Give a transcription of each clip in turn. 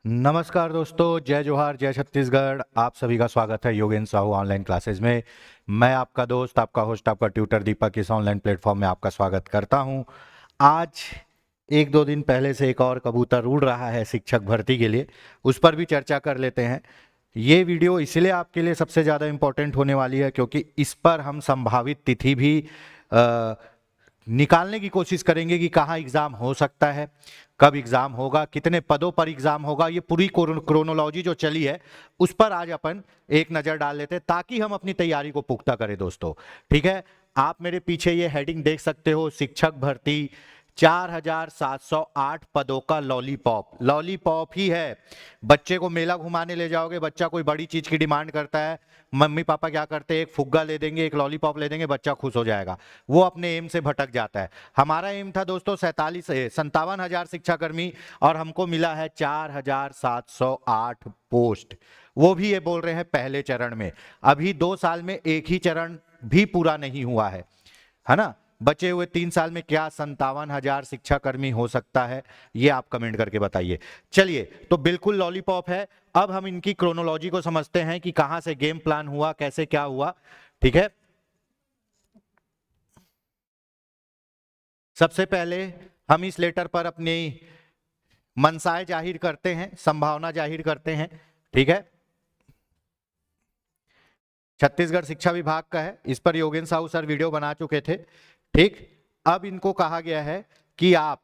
नमस्कार दोस्तों, जय जोहार, जय छत्तीसगढ़। आप सभी का स्वागत है योगेंद्र साहू ऑनलाइन क्लासेस में। मैं आपका दोस्त, आपका होस्ट, आपका ट्यूटर दीपक इस ऑनलाइन प्लेटफॉर्म में आपका स्वागत करता हूं। आज एक दो दिन पहले से एक और कबूतर उड़ रहा है शिक्षक भर्ती के लिए, उस पर भी चर्चा कर लेते हैं। ये वीडियो इसलिए आपके लिए सबसे ज़्यादा इम्पोर्टेंट होने वाली है क्योंकि इस पर हम संभावित तिथि भी अ, निकालने की कोशिश करेंगे कि कहाँ एग्ज़ाम हो सकता है, कब एग्ज़ाम होगा, कितने पदों पर एग्ज़ाम होगा। ये पूरी क्रोनोलॉजी जो चली है उस पर आज अपन एक नज़र डाल लेते हैं ताकि हम अपनी तैयारी को पुख्ता करें दोस्तों। ठीक है, आप मेरे पीछे ये हेडिंग देख सकते हो, शिक्षक भर्ती 4708 पदों का लॉलीपॉप। लॉलीपॉप ही है। बच्चे को मेला घुमाने ले जाओगे, बच्चा कोई बड़ी चीज की डिमांड करता है, मम्मी पापा क्या करते हैं, एक फुग्गा ले देंगे, एक लॉलीपॉप ले देंगे, बच्चा खुश हो जाएगा। वो अपने एम से भटक जाता है। हमारा एम था दोस्तों 57,000 शिक्षाकर्मी और हमको मिला है 4708 पोस्ट। वो भी ये बोल रहे हैं पहले चरण में। अभी 2 साल में एक ही चरण भी पूरा नहीं हुआ है ना। बचे हुए 3 साल में क्या 57,000 शिक्षाकर्मी हो सकता है, ये आप कमेंट करके बताइए। चलिए, तो बिल्कुल लॉलीपॉप है। अब हम इनकी क्रोनोलॉजी को समझते हैं कि कहां से गेम प्लान हुआ, कैसे क्या हुआ। ठीक है, सबसे पहले हम इस लेटर पर अपनी मनसाए जाहिर करते हैं, संभावना जाहिर करते हैं। ठीक है, छत्तीसगढ़ शिक्षा विभाग का है, इस पर योगेंद्र साहू सर वीडियो बना चुके थे। ठीक, अब इनको कहा गया है कि आप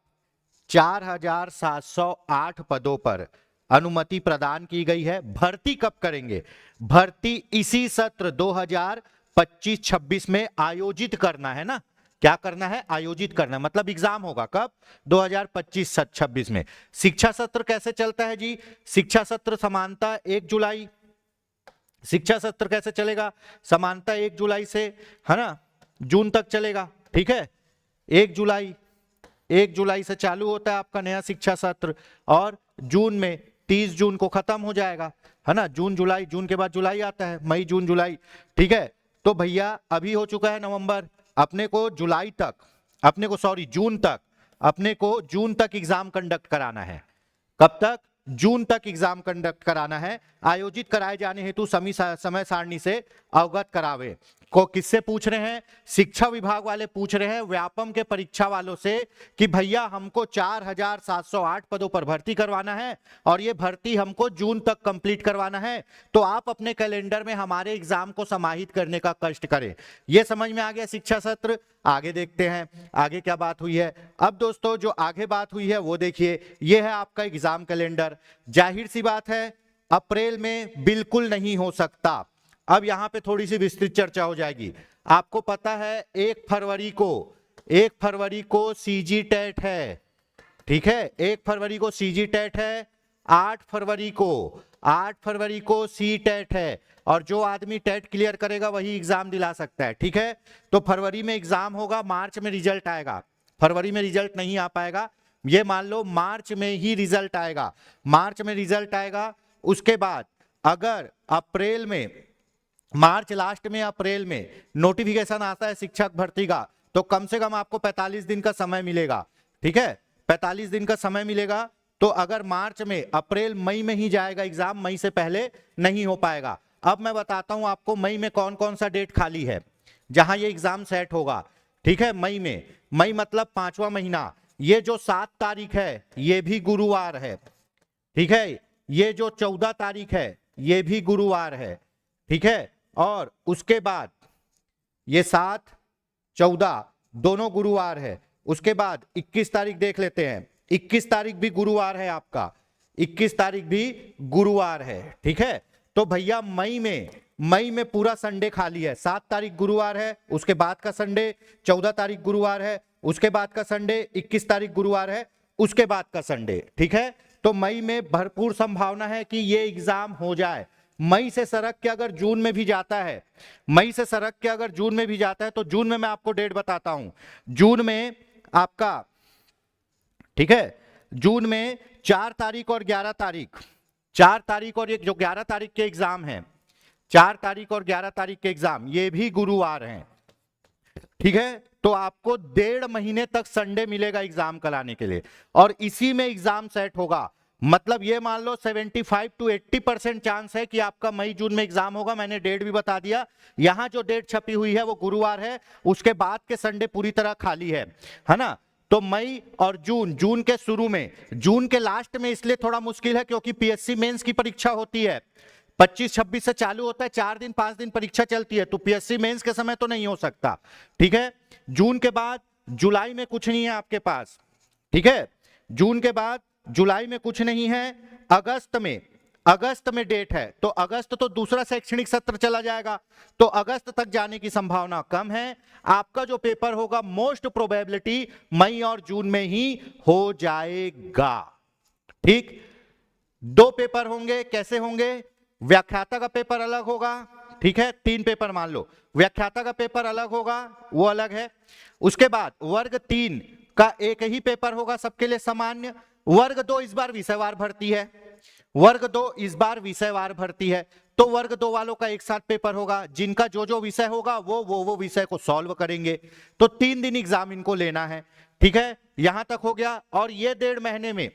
4708 पदों पर अनुमति प्रदान की गई है। भर्ती कब करेंगे? भर्ती इसी सत्र 2025-26 में आयोजित करना है ना। क्या करना है? आयोजित करना, मतलब एग्जाम होगा कब? 2025-26 में। शिक्षा सत्र कैसे चलता है जी? शिक्षा सत्र समानता 1 जुलाई। शिक्षा सत्र कैसे चलेगा? समानता 1 जुलाई से, है ना, जून तक चलेगा। ठीक है, 1 जुलाई से चालू होता है आपका नया शिक्षा सत्र और जून में 30 जून को खत्म हो जाएगा, है ना। जून जुलाई, जून के बाद जुलाई आता है, मई जून जुलाई। ठीक है, तो भैया अभी हो चुका है नवंबर, अपने को जुलाई तक, अपने को सॉरी जून तक, अपने को जून तक एग्जाम कंडक्ट कराना है। कब तक? जून तक एग्जाम कंडक्ट कराना है। आयोजित कराए जाने हेतु समय सारणी से अवगत करावे। को किससे पूछ रहे हैं? शिक्षा विभाग वाले पूछ रहे हैं व्यापम के परीक्षा वालों से कि भैया हमको 4708 पदों पर भर्ती करवाना है और ये भर्ती हमको जून तक कंप्लीट करवाना है, तो आप अपने कैलेंडर में हमारे एग्जाम को समाहित करने का कष्ट करें। ये समझ में आ गया शिक्षा सत्र। आगे देखते हैं आगे क्या बात हुई है। अब दोस्तों जो आगे बात हुई है वो देखिए, ये है आपका एग्जाम कैलेंडर। जाहिर सी बात है अप्रैल में बिल्कुल नहीं हो सकता। अब यहां पे थोड़ी सी विस्तृत चर्चा हो जाएगी। आपको पता है 1 फरवरी को सीजी टेट है। ठीक है, 1 फरवरी को सीजी टेट है, 8 फरवरी को सी टेट है और जो आदमी टेट क्लियर करेगा वही एग्जाम दिला सकता है। ठीक है, तो फरवरी में एग्जाम होगा, मार्च में रिजल्ट आएगा। फरवरी में रिजल्ट नहीं आ पाएगा, ये मान लो मार्च में ही रिजल्ट आएगा। मार्च में रिजल्ट आएगा, उसके बाद अगर अप्रैल में, मार्च लास्ट में अप्रैल में नोटिफिकेशन आता है शिक्षक भर्ती का, तो कम से कम आपको 45 दिन का समय मिलेगा। ठीक है, 45 दिन का समय मिलेगा। तो अगर मार्च में, अप्रैल मई में ही जाएगा एग्जाम, मई से पहले नहीं हो पाएगा। अब मैं बताता हूं आपको मई में कौन कौन सा डेट खाली है जहां ये एग्जाम सेट होगा। ठीक है, मई में, मई मतलब 5वां महीना। ये जो 7 तारीख है ये भी गुरुवार है। ठीक है, ये जो 14 तारीख है ये भी गुरुवार है। ठीक है, और उसके बाद ये 7, 14 दोनों गुरुवार है। उसके बाद 21 तारीख देख लेते हैं, 21 तारीख भी गुरुवार है आपका, 21 तारीख भी गुरुवार है। ठीक है, तो भैया मई में पूरा संडे खाली है। 7 तारीख गुरुवार है, उसके बाद का संडे, 14 तारीख गुरुवार है, उसके बाद का संडे, 21 तारीख गुरुवार है, उसके बाद का संडे। ठीक है, तो मई में भरपूर संभावना है कि ये एग्जाम हो जाए। मई से सरक के अगर जून में भी जाता है, मई से सरक के अगर जून में भी जाता है, तो जून में मैं आपको डेट बताता हूं। जून में आपका, ठीक है, जून में 4 तारीख और 11 तारीख, 4 तारीख और ये जो 11 तारीख के एग्जाम है, 4 तारीख और 11 तारीख के एग्जाम ये भी गुरुवार हैं। ठीक है, तो आपको 1.5 महीने तक संडे मिलेगा एग्जाम कराने के लिए और इसी में एग्जाम सेट होगा। मतलब ये मान लो 75 to 80% चांस है कि आपका मई जून में एग्जाम होगा। मैंने डेट भी बता दिया, यहां जो डेट छपी हुई है वो गुरुवार है, उसके बाद के संडे पूरी तरह खाली है ना। तो मई और जून, जून के शुरू में, जून के लास्ट में इसलिए थोड़ा मुश्किल है क्योंकि पीएससी मेंस की परीक्षा होती है, 25-26 से चालू होता है, 4 दिन 5 दिन परीक्षा चलती है, तो पीएससी मेंस के समय तो नहीं हो सकता, ठीक है। जून के बाद जुलाई में कुछ नहीं है आपके पास, ठीक है। जून के बाद जुलाई में कुछ नहीं है, अगस्त में डेट है, तो अगस्त तो दूसरा शैक्षणिक सत्र चला जाएगा, तो अगस्त तक जाने की संभावना कम है। आपका जो पेपर होगा मोस्ट प्रोबेबिलिटी मई और जून में ही हो जाएगा, ठीक। 2 पेपर होंगे, कैसे होंगे? व्याख्याता का पेपर अलग होगा, ठीक है, 3 पेपर मान लो, व्याख्याता का पेपर अलग होगा, वो अलग है। उसके बाद वर्ग 3 का एक ही पेपर होगा सबके लिए सामान्य। वर्ग 2 इस बार विषयवार भर्ती है, वर्ग 2 इस बार विषयवार भर्ती है, तो वर्ग 2 वालों का एक साथ पेपर होगा, जिनका जो जो विषय होगा वो विषय को सॉल्व करेंगे। तो 3 दिन एग्जाम इनको लेना है, ठीक है, यहां तक हो गया। और ये 1.5 महीने में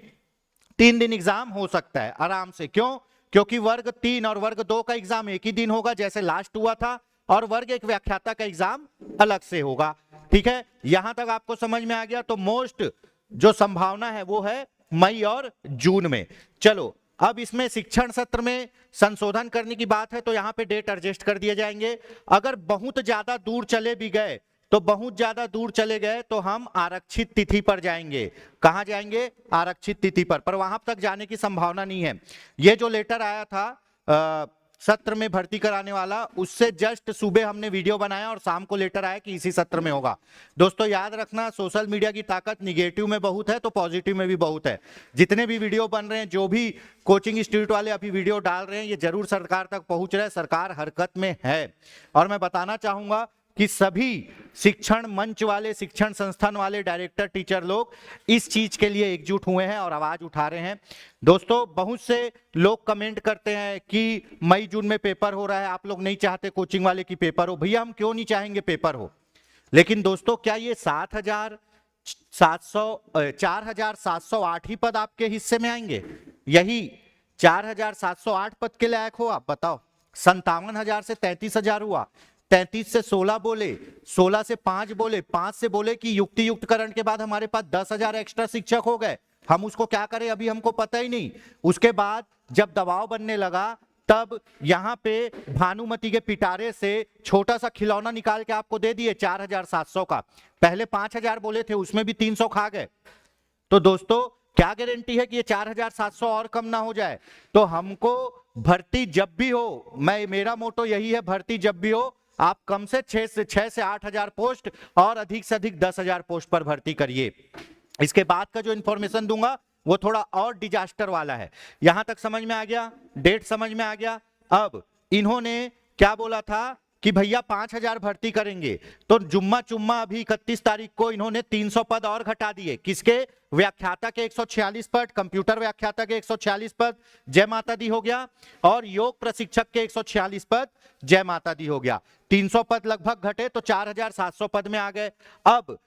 3 दिन एग्जाम हो सकता है आराम से, क्यों? क्योंकि वर्ग 3 और वर्ग 2 का एग्जाम एक ही दिन होगा जैसे लास्ट हुआ था, और वर्ग 1 व्याख्याता का एग्जाम अलग से होगा, ठीक है। यहां तक आपको समझ में आ गया। तो मोस्ट जो संभावना है वो है मई और जून में। चलो अब इसमें शिक्षण सत्र में संशोधन करने की बात है, तो यहां पे डेट एडजस्ट कर दिए जाएंगे। अगर बहुत ज्यादा दूर चले भी गए, तो बहुत ज्यादा दूर चले गए तो हम आरक्षित तिथि पर जाएंगे। कहां जाएंगे? आरक्षित तिथि पर वहां तक जाने की संभावना नहीं है। ये जो लेटर आया था सत्र में भर्ती कराने वाला, उससे जस्ट सुबह हमने वीडियो बनाया और शाम को लेटर आया कि इसी सत्र में होगा। दोस्तों याद रखना, सोशल मीडिया की ताकत निगेटिव में बहुत है तो पॉजिटिव में भी बहुत है। जितने भी वीडियो बन रहे हैं, जो भी कोचिंग इंस्टीट्यूट वाले अभी वीडियो डाल रहे हैं, ये जरूर सरकार तक पहुंच रहा है, सरकार हरकत में है। और मैं बताना चाहूंगा कि सभी शिक्षण मंच वाले, शिक्षण संस्थान वाले डायरेक्टर, टीचर लोग इस चीज के लिए एकजुट हुए हैं और आवाज उठा रहे हैं। दोस्तों बहुत से लोग कमेंट करते हैं कि मई जून में पेपर हो रहा है, आप लोग नहीं चाहते कोचिंग वाले की पेपर हो। भैया हम क्यों नहीं चाहेंगे पेपर हो, लेकिन दोस्तों क्या ये 4,708 ही पद आपके हिस्से में आएंगे? यही 4,708 पद के लायक हो आप? बताओ। 57,000 से 33,000 हुआ, 33 से 16 बोले, 16 से 5 बोले, 5 से बोले कि युक्ति युक्तकरण के बाद हमारे पास 10,000 एक्स्ट्रा शिक्षक हो गए। हम उसको क्या करें अभी हमको पता ही नहीं। उसके बाद जब दबाव बनने लगा, तब यहां पे भानुमति के पिटारे से छोटा सा खिलौना निकाल के आपको दे दिए 4,700 का। पहले 5,000 बोले थे, उसमें भी 300 खा गए। तो दोस्तों क्या गारंटी है कि ये 4,700 और कम ना हो जाए? तो हमको भर्ती जब भी हो, मेरा मोटो यही है, भर्ती जब भी हो आप कम से 6 से 8,000 पोस्ट और अधिक से अधिक 10,000 पोस्ट पर भर्ती करिए। इसके बाद का जो इंफॉर्मेशन दूंगा वो थोड़ा और डिजास्टर वाला है। यहां तक समझ में आ गया, डेट समझ में आ गया। अब इन्होंने क्या बोला था कि भैया 5,000 भर्ती करेंगे, तो जुम्मा चुम्मा अभी 31 तारीख को इन्होंने 300 पद और घटा दिए। किसके? व्याख्याता के 146 पद, कंप्यूटर व्याख्याता के 146 पद, जय माता दी हो गया, और योग प्रशिक्षक के 146 पद, जय माता दी हो गया। 300 पद लगभग घटे तो 4,700 पद में आ गए। अब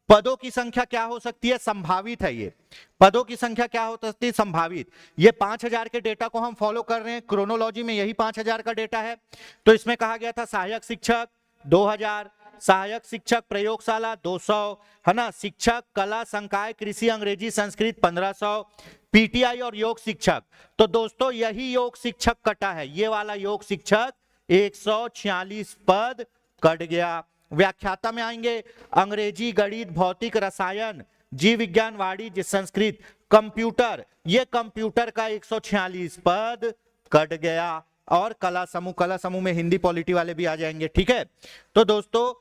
पदों की संख्या क्या हो सकती है? संभावित है। ये पदों की संख्या क्या हो सकती है? संभावित। ये 5,000 के डेटा को हम फॉलो कर रहे हैं, क्रोनोलॉजी में यही 5,000 का डेटा है। तो इसमें कहा गया था सहायक शिक्षक 2,000, सहायक शिक्षक प्रयोगशाला 200, है ना, शिक्षक कला संकाय कृषि अंग्रेजी संस्कृत 1,500, पीटीआई और योग शिक्षक। तो दोस्तों यही योग शिक्षक कटा है, ये वाला योग शिक्षक 146 पद कट गया। व्याख्याता में आएंगे अंग्रेजी, गणित, भौतिक, रसायन, जीव विज्ञान, वाणिज्य, संस्कृत, कंप्यूटर, ये कंप्यूटर का 146 पद कट गया। और कला समूह में हिंदी पॉलिटी वाले भी आ जाएंगे, ठीक है। तो दोस्तों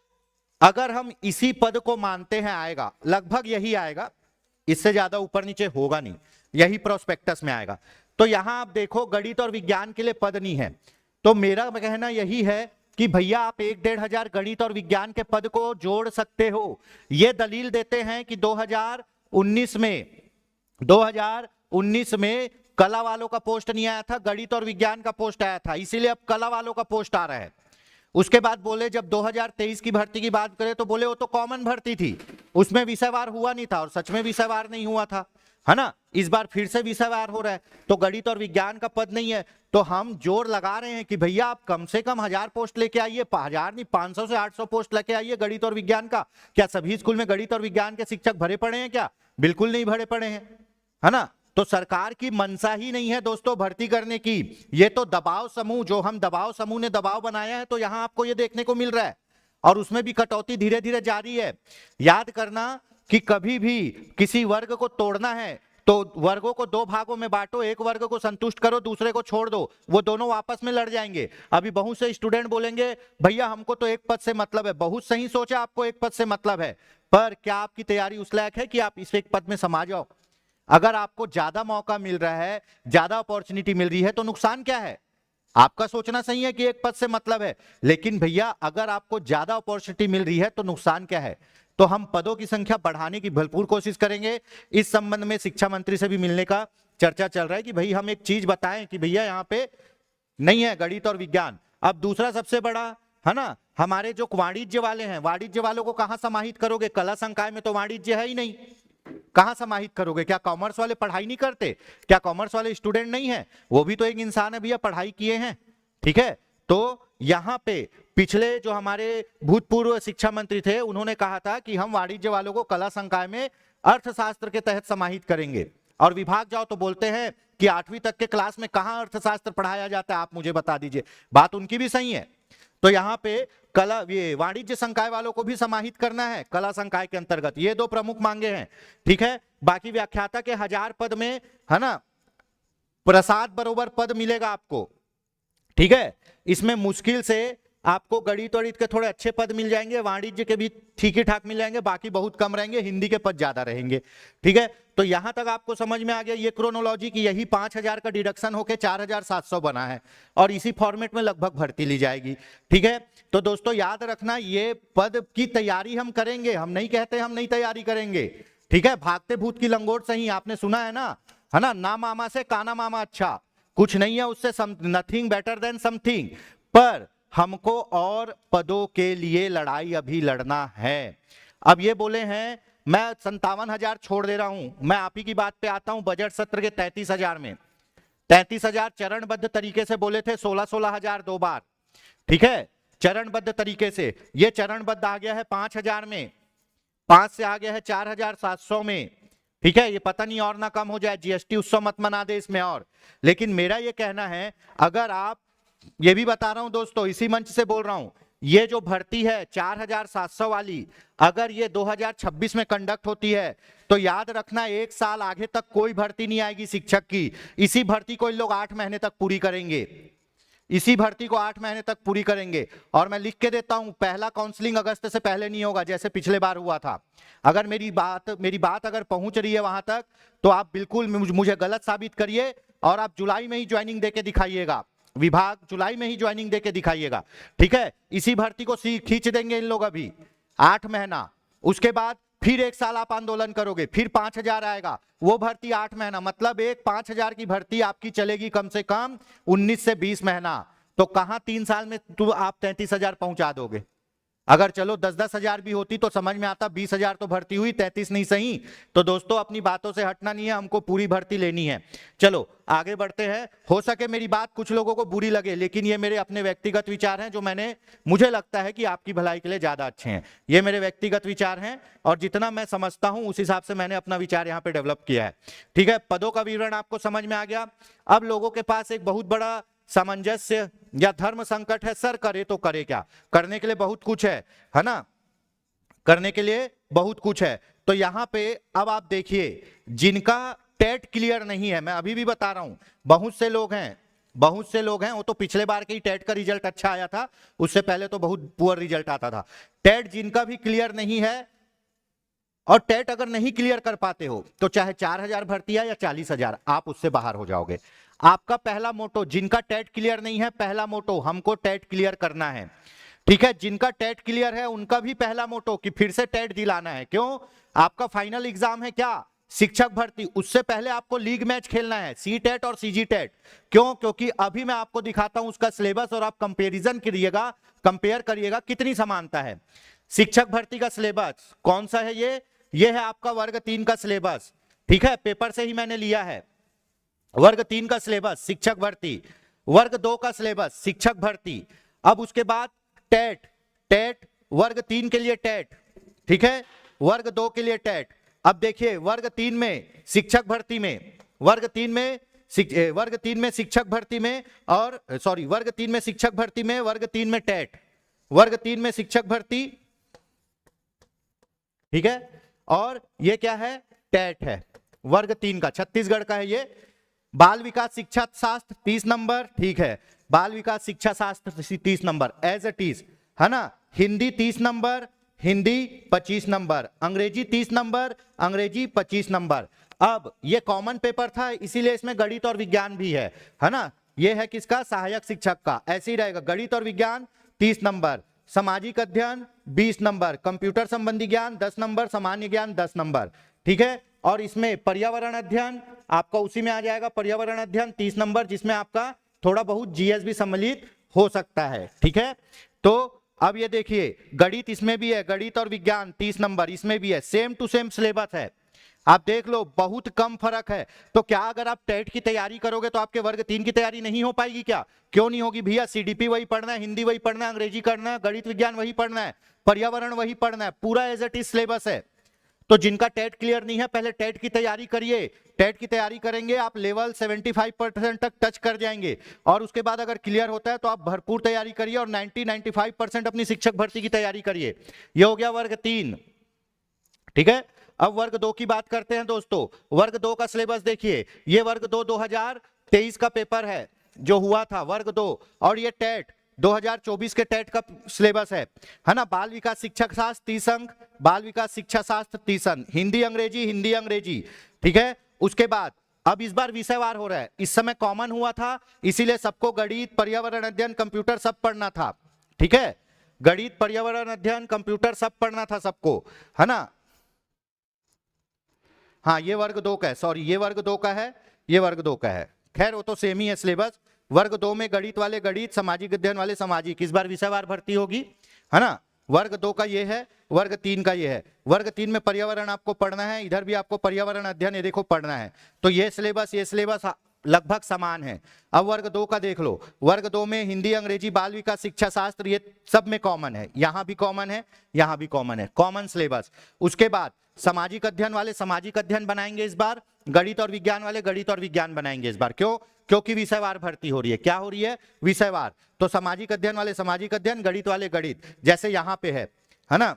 अगर हम इसी पद को मानते हैं आएगा, लगभग यही आएगा, इससे ज्यादा ऊपर नीचे होगा नहीं, यही प्रोस्पेक्टस में आएगा। तो यहां आप देखो गणित और विज्ञान के लिए पद नहीं है, तो मेरा कहना यही है कि भैया आप 1,500 गणित और विज्ञान के पद को जोड़ सकते हो। ये दलील देते हैं कि 2019 में कला वालों का पोस्ट नहीं आया था, गणित और विज्ञान का पोस्ट आया था, इसीलिए अब कला वालों का पोस्ट आ रहा है। उसके बाद बोले जब 2023 की भर्ती की बात करें तो बोले वो तो कॉमन भर्ती थी, उसमें विषयवार हुआ नहीं था, और सच में विषयवार नहीं हुआ था। है ना, इस बार फिर से विषयवार हो रहा है, तो गणित और विज्ञान का पद नहीं है। तो हम जोर लगा रहे हैं कि भैया आप कम से कम 1000 पोस्ट लेके आइए, 1000 नहीं 500 से 800 पोस्ट लेके आइए गणित और विज्ञान का। क्या सभी स्कूल में गणित और विज्ञान के शिक्षक भरे पड़े हैं क्या? बिल्कुल नहीं भरे पड़े हैं, है ना। तो सरकार की मंशा ही नहीं है दोस्तों भर्ती करने की, ये तो दबाव समूह, जो हम दबाव समूह ने दबाव बनाया है, तो यहां आपको ये देखने को मिल रहा है, और उसमें भी कटौती धीरे धीरे जारी है। याद करना कि कभी भी किसी वर्ग को तोड़ना है तो वर्गों को दो भागों में बांटो, एक वर्ग को संतुष्ट करो, दूसरे को छोड़ दो, वो दोनों आपस में लड़ जाएंगे। अभी बहुत से स्टूडेंट बोलेंगे भैया हमको तो एक पद से मतलब है, बहुत सही सोचा, आपको एक पद से मतलब है, पर क्या आपकी तैयारी उस लायक है कि आप इस एक पद में समा जाओ? अगर आपको ज्यादा मौका मिल रहा है, ज्यादा अपॉर्चुनिटी मिल रही है, तो नुकसान क्या है? आपका सोचना सही है कि एक पद से मतलब है, लेकिन भैया अगर आपको ज्यादा अपॉर्चुनिटी मिल रही है तो नुकसान क्या है? तो हम पदों की संख्या बढ़ाने की भरपूर कोशिश करेंगे। इस संबंध में शिक्षा मंत्री से भी मिलने का चर्चा चल रहा है कि भाई हम एक चीज बताएं कि भैया यहाँ पे नहीं है गणित और विज्ञान। अब दूसरा सबसे बड़ा है ना, हमारे जो वाणिज्य वाले हैं, वाणिज्य वालों को कहां समाहित करोगे? कला संकाय में तो वाणिज्य है ही नहीं, कहां समाहित करोगे? क्या कॉमर्स वाले पढ़ाई नहीं करते? क्या कॉमर्स वाले स्टूडेंट नहीं है? वो भी तो एक इंसान है भैया, पढ़ाई किए हैं, ठीक है। तो यहां पे पिछले जो हमारे भूतपूर्व शिक्षा मंत्री थे, उन्होंने कहा था कि हम वाणिज्य वालों को कला संकाय में अर्थशास्त्र के तहत समाहित करेंगे, और विभाग जाओ तो बोलते हैं कि 8वीं तक के क्लास में कहां अर्थशास्त्र पढ़ाया जाता है, आप मुझे बता दीजिए। बात उनकी भी सही है। तो यहाँ पे कला, ये वाणिज्य संकाय वालों को भी समाहित करना है कला संकाय के अंतर्गत, ये दो प्रमुख मांगे हैं, ठीक है। बाकी व्याख्याता के 1000 पद में, है ना, प्रसाद बरोबर पद मिलेगा आपको, ठीक है। इसमें मुश्किल से आपको गणित वणित के थोड़े अच्छे पद मिल जाएंगे, वाणिज्य के भी ठीक ही ठाक मिल जाएंगे, बाकी बहुत कम रहेंगे, हिंदी के पद ज्यादा रहेंगे, ठीक है। तो यहां तक आपको समझ में आ गया ये क्रोनोलॉजी की, यही 5000 का डिडक्शन होके 4700 बना है, और इसी फॉर्मेट में लगभग भर्ती ली जाएगी, ठीक है। तो दोस्तों याद रखना, ये पद की तैयारी हम करेंगे, हम नहीं कहते हम नहीं तैयारी करेंगे, ठीक है। भागते भूत की लंगोट सही, आपने सुना है ना, ना मामा से काना मामा अच्छा, कुछ नहीं है उससे, नथिंग बेटर देन समथिंग। पर हमको और पदों के लिए लड़ाई अभी लड़ना है। अब ये बोले हैं मैं 57,000 छोड़ दे रहा हूं, मैं आप ही की बात पे आता हूं। बजट सत्र के 33,000 में 33,000 चरणबद्ध तरीके से बोले थे, 16,000 दो बार, ठीक है, चरणबद्ध तरीके से। ये चरणबद्ध आ गया है 5,000 में, 5 से आ गया है 4,700 में, ठीक है। ये पता नहीं और ना कम हो जाए, जीएसटी उत्सव मत मना दे इसमें और। लेकिन मेरा ये कहना है, अगर आप, ये भी बता रहा हूं दोस्तों, इसी मंच से बोल रहा हूं, ये जो भर्ती है 4700 वाली, अगर ये 2026 में कंडक्ट होती है तो याद रखना 1 साल आगे तक कोई भर्ती नहीं आएगी शिक्षक की। इसी भर्ती को इन लोग 8 महीने तक पूरी करेंगे, इसी भर्ती को 8 महीने तक पूरी करेंगे। और मैं लिख के देता हूं, पहला काउंसलिंग अगस्त से पहले नहीं होगा जैसे पिछले बार हुआ था। अगर मेरी बात अगर पहुंच रही है वहां तक, तो आप बिल्कुल मुझे गलत साबित करिए, और आप जुलाई में ही ज्वाइनिंग देके दिखाइएगा, विभाग जुलाई में ही ज्वाइनिंग देके दिखाइएगा, ठीक है। इसी भर्ती को खींच देंगे इन लोग अभी 8 महीना, उसके बाद फिर 1 साल आप आंदोलन करोगे, फिर 5,000 आएगा, वो भर्ती 8 महीना, मतलब एक 5,000 की भर्ती आपकी चलेगी कम से कम 19 से 20 महीना। तो कहां 3 साल में आप 33,000 पहुंचा दोगे? अगर चलो 10-10 हजार भी होती तो समझ में आता, 20,000 तो भर्ती हुई, 33 नहीं सही। तो दोस्तों अपनी बातों से हटना नहीं है, हमको पूरी भर्ती लेनी है। चलो आगे बढ़ते हैं। हो सके मेरी बात कुछ लोगों को बुरी लगे, लेकिन ये मेरे अपने व्यक्तिगत विचार हैं, जो मुझे लगता है कि आपकी भलाई के लिए ज्यादा अच्छे हैं। ये मेरे व्यक्तिगत विचार हैं, और जितना मैं समझता हूं उस हिसाब से मैंने अपना विचार यहाँ पे डेवलप किया है, ठीक है। पदों का विवरण आपको समझ में आ गया। अब लोगों के पास एक बहुत बड़ा सामंजस्य या धर्म संकट है, सर करे तो करे क्या? करने के लिए बहुत कुछ है ना, करने के लिए बहुत कुछ है। तो यहां पे अब आप देखिए, जिनका टेट क्लियर नहीं है, मैं अभी भी बता रहा हूं, बहुत से लोग हैं, वो तो पिछले बार के ही टेट का रिजल्ट अच्छा आया था, उससे पहले तो बहुत पुअर रिजल्ट आता था। टेट जिनका भी क्लियर नहीं है, और टेट अगर नहीं क्लियर कर पाते हो तो चाहे 4,000 भर्ती है या 40,000, आप उससे बाहर हो जाओगे। आपका पहला मोटो, जिनका टेट क्लियर नहीं है, पहला मोटो हमको टेट क्लियर करना है, ठीक है। जिनका टेट क्लियर है उनका भी पहला मोटो कि फिर से टेट दिलाना है। क्यों? आपका फाइनल एग्जाम है क्या? शिक्षक भर्ती। उससे पहले आपको लीग मैच खेलना है, सी टेट और सीजी टेट। क्यों? क्योंकि अभी मैं आपको दिखाता हूं उसका सिलेबस, और आप कंपेरिजन करिएगा, कंपेयर करिएगा कितनी समानता है। शिक्षक भर्ती का सिलेबस कौन सा है? ये है आपका वर्ग 3 का सिलेबस। ठीक है, पेपर से ही मैंने लिया है। वर्ग 3 का सिलेबस शिक्षक भर्ती, वर्ग 2 का सिलेबस शिक्षक भर्ती, अब उसके बाद टेट, टेट वर्ग 3 के लिए टेट, ठीक है, वर्ग 2 के लिए टेट। अब देखिए वर्ग 3 में शिक्षक भर्ती में, वर्ग 3 में शिक्षक भर्ती में, और सॉरी वर्ग 3 में शिक्षक भर्ती में, वर्ग 3 में टेट, वर्ग 3 में शिक्षक भर्ती, ठीक है, और ये क्या है, टेट है, वर्ग 3 का, छत्तीसगढ़ का है ये। बाल विकास शिक्षा शास्त्र 30 नंबर, ठीक है, बाल विकास शिक्षा शास्त्र 30 नंबर एज इट इज, है ना। हिंदी 30 नंबर, हिंदी 25 नंबर, अंग्रेजी 30 नंबर, अंग्रेजी 25 नंबर। अब ये कॉमन पेपर था, इसीलिए इसमें गणित और विज्ञान भी है ना। ये है किसका, सहायक शिक्षक का, ऐसे ही रहेगा, गणित और विज्ञान 30 नंबर, सामाजिक अध्ययन 20 नंबर, कंप्यूटर संबंधी ज्ञान 10 नंबर, सामान्य ज्ञान 10 नंबर, ठीक है। और इसमें पर्यावरण अध्ययन आपका उसी में आ जाएगा, पर्यावरण अध्ययन 30 नंबर, जिसमें आपका थोड़ा बहुत जीएस भी सम्मिलित हो सकता है, ठीक है। तो अब ये देखिए गणित इसमें भी है, गणित और विज्ञान 30 नंबर इसमें भी है, सेम टू सेम सिलेबस है, आप देख लो बहुत कम फर्क है। तो क्या अगर आप टेट की तैयारी करोगे तो आपके वर्ग 3 की तैयारी नहीं हो पाएगी क्या? क्यों नहीं होगी भैया, सीडीपी वही पढ़ना है, हिंदी वही पढ़ना है, अंग्रेजी करना है, गणित विज्ञान वही पढ़ना है, पर्यावरण वही पढ़ना है, पूरा एज इट इज सिलेबस है। तो जिनका टेट क्लियर नहीं है पहले टेट की तैयारी करिए, टेट की तैयारी करेंगे आप लेवल 75% तक टच कर जाएंगे, और उसके बाद अगर क्लियर होता है तो आप भरपूर तैयारी करिए और 90-95% अपनी शिक्षक भर्ती की तैयारी करिए। यह हो गया वर्ग 3, ठीक है। अब वर्ग 2 की बात करते हैं दोस्तों। वर्ग 2 का सिलेबस देखिए, ये वर्ग 2 2023 का पेपर है जो हुआ था वर्ग 2, और ये टेट 2024 के टेट का सिलेबस है ना। बाल विकास शिक्षक शास्त्र 30 अंक, बाल विकास शिक्षा शास्त्र 30 अंक, हिंदी अंग्रेजी, ठीक है। उसके बाद अब इस बार विषयवार हो रहा है, इस समय कॉमन हुआ था इसीलिए सबको गणित, पर्यावरण अध्ययन, कंप्यूटर सब पढ़ना था, ठीक है। गणित, पर्यावरण अध्ययन, कंप्यूटर सब पढ़ना था सबको, है ना। हाँ ये वर्ग 2 का है, सॉरी ये वर्ग 2 का है, ये वर्ग 2 का है, खैर वो तो सेम ही है सिलेबस। वर्ग 2 में गणित वाले गणित, सामाजिक अध्ययन वाले सामाजिक, इस बार विषयवार भर्ती होगी, है ना। वर्ग 2 का ये है, वर्ग 3 का ये है। वर्ग 3 में पर्यावरण आपको पढ़ना है, इधर भी आपको पर्यावरण अध्ययन ये देखो पढ़ना है, तो ये सिलेबस लगभग समान है। अब वर्ग 2 का देख लो, वर्ग 2 में हिंदी, अंग्रेजी, बाल विकास शिक्षा शास्त्र ये सब में कॉमन है, यहां भी कॉमन है, यहां भी कॉमन है, कॉमन सिलेबस। उसके बाद सामाजिक अध्ययन वाले सामाजिक अध्ययन बनाएंगे इस बार, गणित और विज्ञान वाले गणित और विज्ञान बनाएंगे इस बार। क्यों? क्योंकि विषयवार भर्ती हो रही है। क्या हो रही है? विषयवार। तो सामाजिक अध्ययन वाले सामाजिक अध्ययन, गणित वाले गणित, जैसे यहां पे है ना।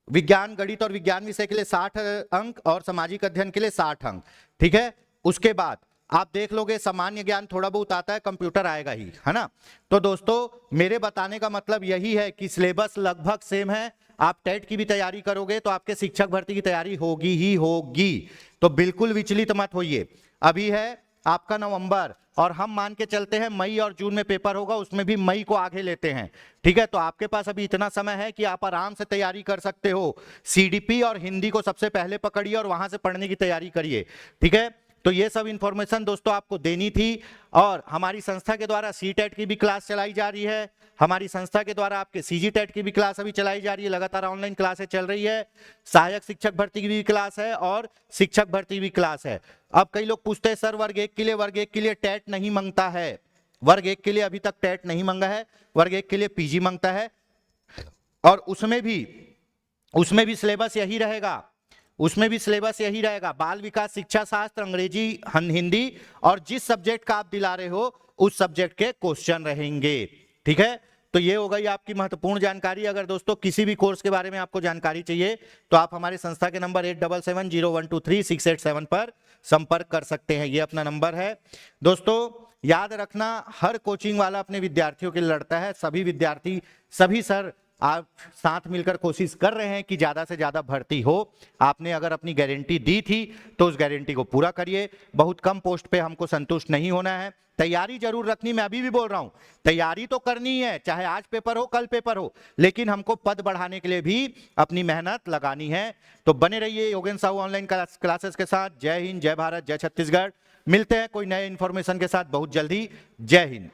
विज्ञान, गणित और विज्ञान विषय के लिए 60 अंक और सामाजिक अध्ययन के लिए 60 अंक, ठीक है। उसके बाद आप देख लोगे सामान्य ज्ञान थोड़ा बहुत आता है, कंप्यूटर आएगा ही, है ना। तो दोस्तों मेरे बताने का मतलब यही है कि सिलेबस लगभग सेम है। आप टेट की भी तैयारी करोगे तो आपके शिक्षक भर्ती की तैयारी होगी ही होगी, तो बिल्कुल विचलित मत होइए। अभी है आपका नवंबर और हम मान के चलते हैं मई और जून में पेपर होगा, उसमें भी मई को आगे लेते हैं, ठीक है। तो आपके पास अभी इतना समय है कि आप आराम से तैयारी कर सकते हो। सीडीपी और हिंदी को सबसे पहले पकड़िए और वहां से पढ़ने की तैयारी करिए, ठीक है। तो ये सब इंफॉर्मेशन दोस्तों आपको देनी थी। और हमारी संस्था के द्वारा सीटेट की भी क्लास चलाई जा रही है, हमारी संस्था के द्वारा आपके सीजीटेट की भी क्लास अभी चलाई जा रही है, लगातार ऑनलाइन क्लासें चल रही है। सहायक शिक्षक भर्ती की भी क्लास है और शिक्षक भर्ती भी क्लास है। अब कई लोग पूछते हैं सर वर्ग 1 के लिए टेट नहीं मांगता है। वर्ग 1 के लिए अभी तक टेट नहीं मांगा है, वर्ग 1 के लिए पीजी मांगता है, और उसमें भी सिलेबस यही रहेगा, उसमें भी सिलेबस यही रहेगा। बाल विकास शिक्षा शास्त्र, अंग्रेजी, हिंदी, और जिस सब्जेक्ट का आप दिला रहे हो उस सब्जेक्ट के क्वेश्चन रहेंगे, ठीक है। तो ये हो गई आपकी महत्वपूर्ण जानकारी। अगर दोस्तों किसी भी कोर्स के बारे में आपको जानकारी चाहिए तो आप हमारे संस्था के नंबर 8770123687 पर संपर्क कर सकते हैं, ये अपना नंबर है। दोस्तों याद रखना, हर कोचिंग वाला अपने विद्यार्थियों के लिए लड़ता है, सभी विद्यार्थी, सभी सर आप साथ मिलकर कोशिश कर रहे हैं कि ज्यादा से ज्यादा भर्ती हो। आपने अगर अपनी गारंटी दी थी तो उस गारंटी को पूरा करिए। बहुत कम पोस्ट पे हमको संतुष्ट नहीं होना है, तैयारी जरूर रखनी, मैं अभी भी बोल रहा हूं तैयारी तो करनी है, चाहे आज पेपर हो कल पेपर हो, लेकिन हमको पद बढ़ाने के लिए भी अपनी मेहनत लगानी है। तो बने रहिए योगेंद्र साहू ऑनलाइन क्लासेस के साथ। जय हिंद, जय भारत, जय छत्तीसगढ़। मिलते हैं कोई नए इंफॉर्मेशन के साथ बहुत जल्दी। जय हिंद।